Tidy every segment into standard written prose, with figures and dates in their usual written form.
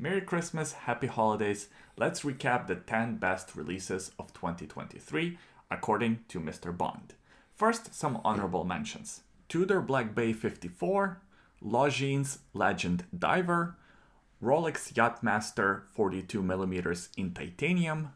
Merry Christmas, Happy Holidays. Let's recap the 10 best releases of 2023 according to Mr. Bond. First, some honorable mentions. Tudor Black Bay 54, Longines Legend Diver, Rolex Yacht-Master 42mm in titanium,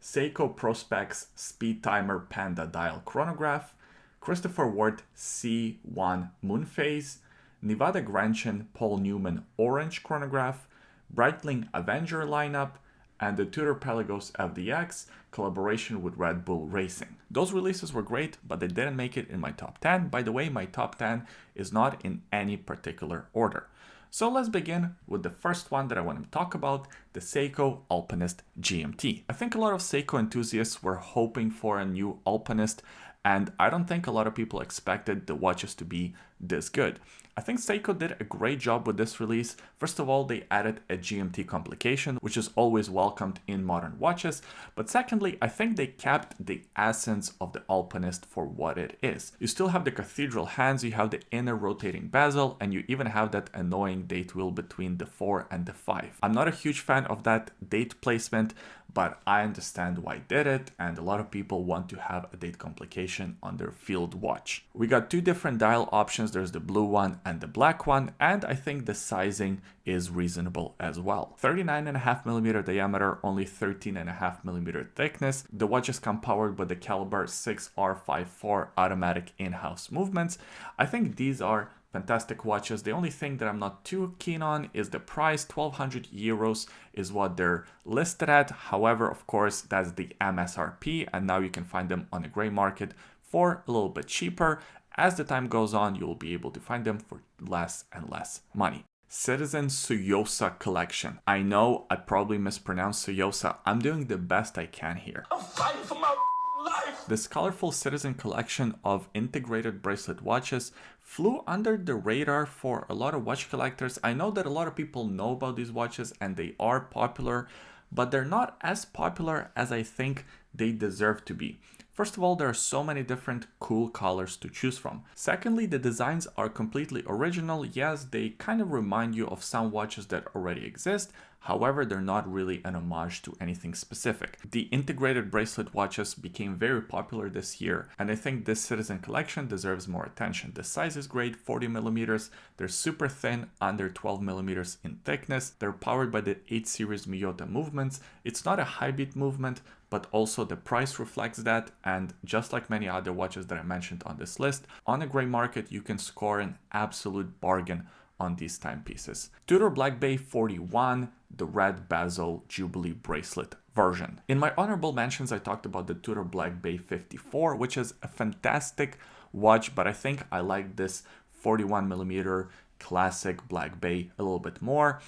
Seiko Prospex Speed Timer Panda Dial Chronograph, Christopher Ward C1 Moonphase, Nevada Grantian Paul Newman Orange Chronograph, Breitling Avenger lineup, and the Tudor Pelagos FDX collaboration with Red Bull Racing. Those releases were great, but they didn't make it in my top 10. By the way, my top 10 is not in any particular order. So let's begin with the first one that I want to talk about, the Seiko Alpinist GMT. I think a lot of Seiko enthusiasts were hoping for a new Alpinist, and I don't think a lot of people expected the watches to be this good. I think Seiko did a great job with this release. First of all, they added a GMT complication, which is always welcomed in modern watches. But secondly, I think they kept the essence of the Alpinist for what it is. You still have the cathedral hands, you have the inner rotating bezel, and you even have that annoying date wheel between the 4 and the 5. I'm not a huge fan of that date placement, but I understand why they did it, and a lot of people want to have a date complication on their field watch. We got two different dial options, there's the blue one and the black one, and I think the sizing is reasonable as well. 39.5mm diameter, only 13.5mm thickness. The watches come powered with the caliber 6R54 automatic in-house movements. I think these are fantastic watches. The only thing that I'm not too keen on is the price. 1,200 euros is what they're listed at. However, of course, that's the MSRP, and now you can find them on the gray market for a little bit cheaper. As the time goes on, you'll be able to find them for less and less money. Citizen Soosa collection. I know I probably mispronounced Soosa. I'm doing the best I can here. I'm fighting for my life. This colorful Citizen collection of integrated bracelet watches flew under the radar for a lot of watch collectors. I know that a lot of people know about these watches and they are popular, but they're not as popular as I think they deserve to be. First of all, there are so many different cool colors to choose from. Secondly, the designs are completely original. Yes, they kind of remind you of some watches that already exist. However, they're not really an homage to anything specific. The integrated bracelet watches became very popular this year, and I think this Citizen collection deserves more attention. The size is great, 40mm. They're super thin, under 12mm in thickness. They're powered by the 8 series Miyota movements. It's not a high beat movement, but also the price reflects that, and just like many other watches that I mentioned on this list, on a gray market you can score an absolute bargain on these timepieces. Tudor Black Bay 41, the red bezel Jubilee bracelet version. In my honorable mentions, I talked about the Tudor Black Bay 54, which is a fantastic watch, but I think I like this 41mm classic Black Bay a little bit more.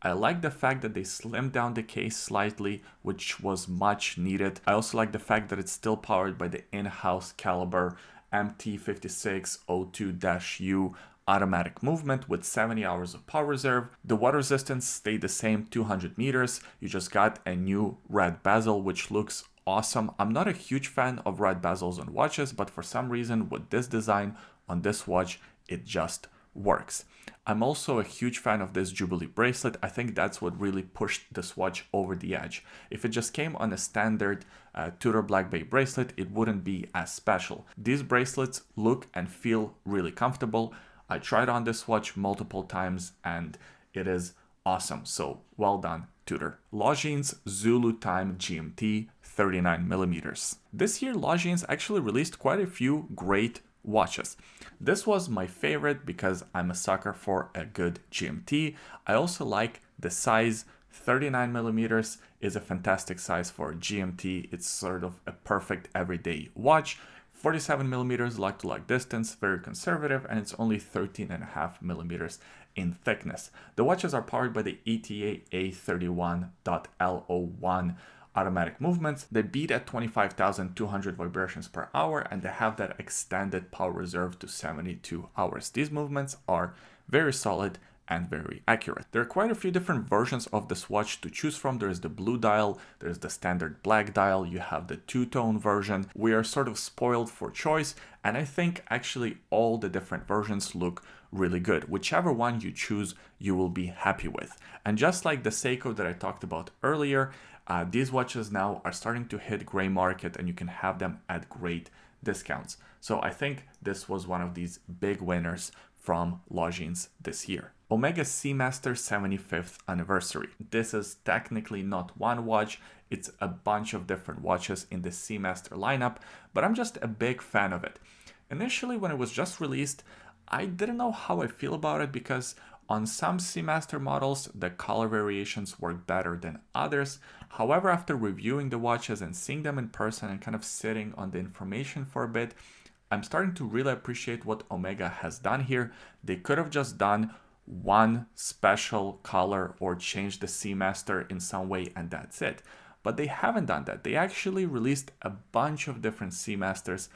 I like the fact that they slimmed down the case slightly, which was much needed. I also like the fact that it's still powered by the in-house caliber MT5602-U automatic movement with 70 hours of power reserve. The water resistance stayed the same, 200 meters. You just got a new red bezel, which looks awesome. I'm not a huge fan of red bezels on watches, but for some reason with this design on this watch, it just works. I'm also a huge fan of this Jubilee bracelet. I think that's what really pushed this watch over the edge. If it just came on a standard Tudor Black Bay bracelet, it wouldn't be as special. These bracelets look and feel really comfortable. I tried on this watch multiple times and it is awesome. So well done, Tudor. Longines Zulu Time GMT 39mm. This year, Longines actually released quite a few great watches. This was my favorite because I'm a sucker for a good GMT. I also like the size. 39mm is a fantastic size for a GMT. It's sort of a perfect everyday watch. 47mm lug-to-lug distance, very conservative, and it's only 13.5mm in thickness. The watches are powered by the ETA A31.L01 automatic movements. They beat at 25,200 vibrations per hour, and they have that extended power reserve to 72 hours. These movements are very solid and very accurate. There are quite a few different versions of this watch to choose from. There's the blue dial, there's the standard black dial, you have the two-tone version. We are sort of spoiled for choice, and I think actually all the different versions look really good. Whichever one you choose, you will be happy with. And just like the Seiko that I talked about earlier, these watches now are starting to hit gray market and you can have them at great discounts. So I think this was one of these big winners from Longines this year. Omega Seamaster 75th anniversary. This is technically not one watch, it's a bunch of different watches in the Seamaster lineup, but I'm just a big fan of it. Initially, when it was just released, I didn't know how I feel about it because on some Seamaster models, the color variations work better than others. However, after reviewing the watches and seeing them in person and kind of sitting on the information for a bit, I'm starting to really appreciate what Omega has done here. They could have just done one special color or changed the Seamaster in some way and that's it. But they haven't done that. They actually released a bunch of different Seamasters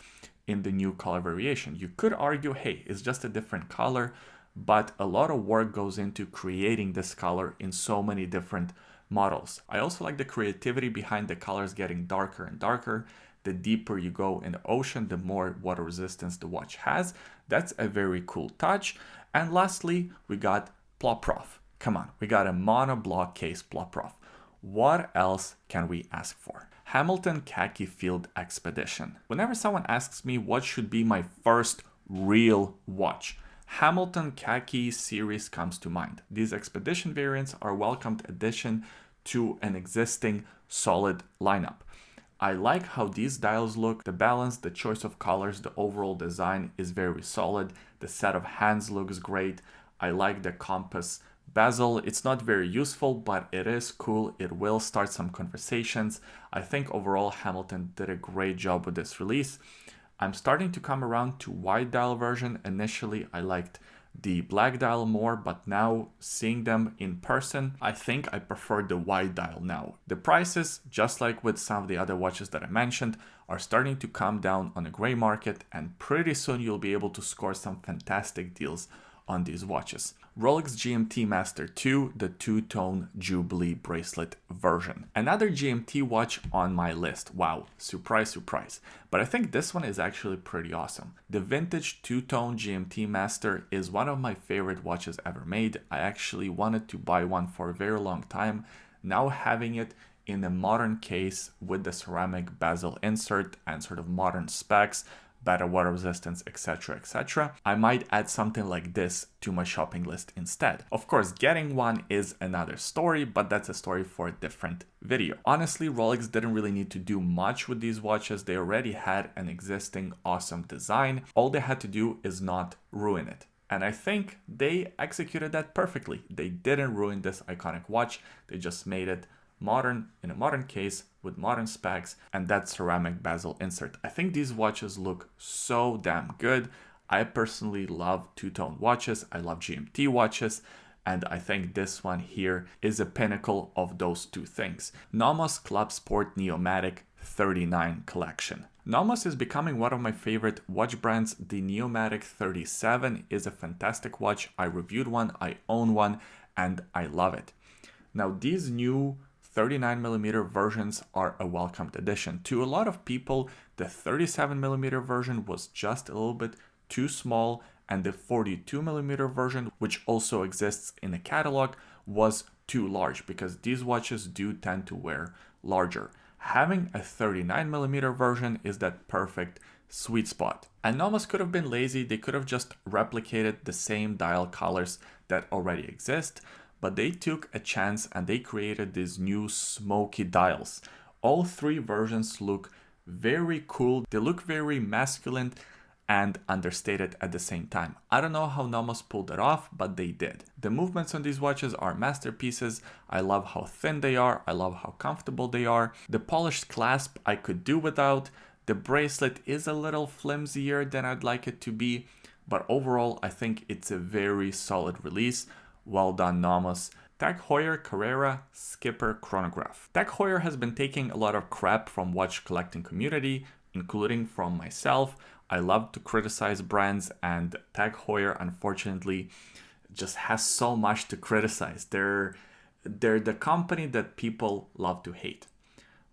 in the new color variation. You could argue, hey, it's just a different color, but a lot of work goes into creating this color in so many different models. I also like the creativity behind the colors getting darker and darker. The deeper you go in the ocean, the more water resistance the watch has. That's a very cool touch. And lastly, we got Plop-Prof. Come on, we got a monoblock case Plop-Prof. What else can we ask for? Hamilton Khaki Field Expedition. Whenever someone asks me what should be my first real watch, Hamilton Khaki series comes to mind. These expedition variants are a welcomed addition to an existing solid lineup. I like how these dials look, the balance, the choice of colors, the overall design is very solid. The set of hands looks great. I like the compass bezel. It's not very useful, but it is cool. It will start some conversations. I think overall Hamilton did a great job with this release. I'm starting to come around to wide dial version. Initially, I liked the black dial more, but now seeing them in person, I think I prefer the wide dial now. The prices, just like with some of the other watches that I mentioned, are starting to come down on the gray market, and pretty soon you'll be able to score some fantastic deals on these watches. Rolex GMT Master 2, the two-tone Jubilee bracelet version. Another GMT watch on my list. Wow, surprise, surprise. But I think this one is actually pretty awesome. The vintage two-tone GMT Master is one of my favorite watches ever made. I actually wanted to buy one for a very long time. Now having it in a modern case with the ceramic bezel insert and sort of modern specs, better water resistance, etc, etc, I might add something like this to my shopping list instead. Of course, getting one is another story, but that's a story for a different video. Honestly, Rolex didn't really need to do much with these watches. They already had an existing awesome design. All they had to do is not ruin it. And I think they executed that perfectly. They didn't ruin this iconic watch. They just made it modern in a modern case with modern specs and that ceramic bezel insert. I think these watches look so damn good. I personally love two-tone watches. I love GMT watches. And I think this one here is a pinnacle of those two things. Nomos Club Sport Neomatic 39 collection. Nomos is becoming one of my favorite watch brands. The Neomatic 37 is a fantastic watch. I reviewed one, I own one, and I love it. Now these new 39mm versions are a welcomed addition. To a lot of people, the 37mm version was just a little bit too small, and the 42mm version, which also exists in the catalog, was too large because these watches do tend to wear larger. Having a 39mm version is that perfect sweet spot. And Nomos could have been lazy. They could have just replicated the same dial colors that already exist, but they took a chance and they created these new smoky dials. All three versions look very cool. They look very masculine and understated at the same time. I don't know how Nomos pulled it off, but they did. The movements on these watches are masterpieces. I love how thin they are. I love how comfortable they are. The polished clasp I could do without. The bracelet is a little flimsier than I'd like it to be, but overall I think it's a very solid release. Well done, Nomos. Tag Heuer, Carrera, Skipper, Chronograph. Tag Heuer has been taking a lot of crap from watch collecting community, including from myself. I love to criticize brands, and Tag Heuer unfortunately just has so much to criticize. They're the company that people love to hate.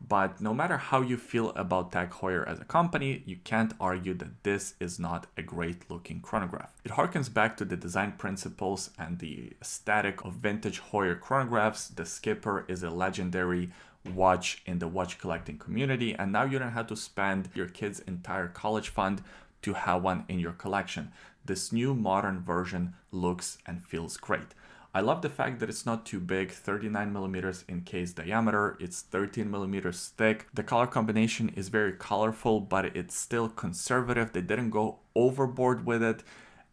But no matter how you feel about Tag Heuer as a company, you can't argue that this is not a great looking chronograph. It harkens back to the design principles and the aesthetic of vintage Heuer chronographs. The Skipper is a legendary watch in the watch collecting community, and now you don't have to spend your kid's entire college fund to have one in your collection. This new modern version looks and feels great. I love the fact that it's not too big, 39 millimeters in case diameter, it's 13 millimeters thick. The color combination is very colorful, but it's still conservative. They didn't go overboard with it.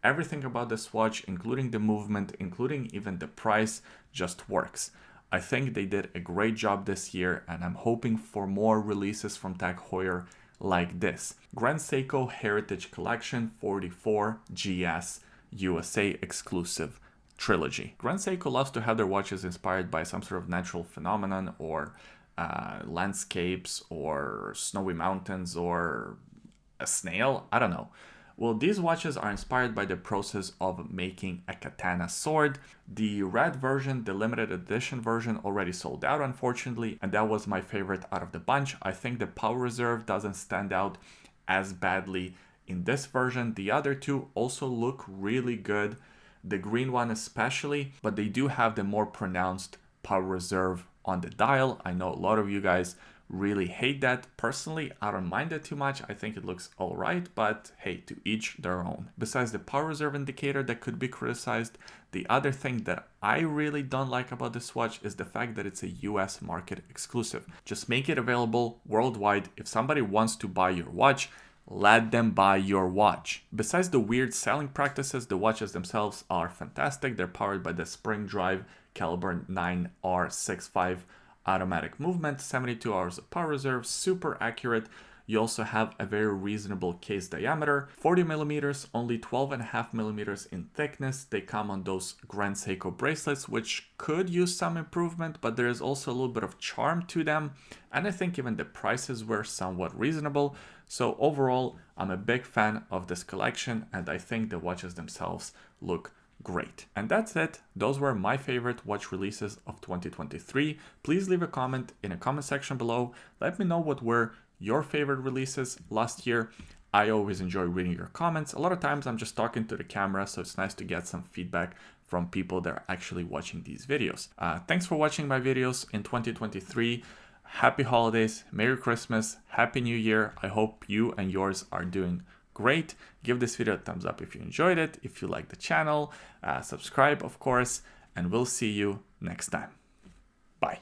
Everything about this watch, including the movement, including even the price, just works. I think they did a great job this year, and I'm hoping for more releases from Tag Heuer like this. Grand Seiko Heritage Collection 44 GS USA exclusive trilogy. Grand Seiko loves to have their watches inspired by some sort of natural phenomenon or landscapes or snowy mountains or a snail, I don't know. Well, these watches are inspired by the process of making a katana sword. The red version, the limited edition version, already sold out, unfortunately, and that was my favorite out of the bunch. I think the power reserve doesn't stand out as badly in this version. The other two also look really good, the green one especially, but they do have the more pronounced power reserve on the dial. I know a lot of you guys really hate that. Personally, I don't mind it too much. I think it looks all right, but hey, to each their own. Besides the power reserve indicator that could be criticized, the other thing that I really don't like about this watch is the fact that it's a US market exclusive. Just make it available worldwide. If somebody wants to buy your watch, let them buy your watch. Besides the weird selling practices, the watches themselves are fantastic. They're powered by the spring drive caliber 9R65 automatic movement, 72 hours of power reserve, super accurate. You also have a very reasonable case diameter, 40 millimeters, only 12.5 millimeters in thickness. They come on those Grand Seiko bracelets, which could use some improvement, but there is also a little bit of charm to them. And I think even the prices were somewhat reasonable. So overall, I'm a big fan of this collection, and I think the watches themselves look great. And that's it. Those were my favorite watch releases of 2023. Please leave a comment in the comment section below. Let me know what were your favorite releases last year. I always enjoy reading your comments. A lot of times I'm just talking to the camera, so it's nice to get some feedback from people that are actually watching these videos. Thanks for watching my videos in 2023. Happy holidays, Merry Christmas, Happy New Year. I hope you and yours are doing great. Give this video a thumbs up if you enjoyed it, if you like the channel, subscribe of course, and we'll see you next time. Bye.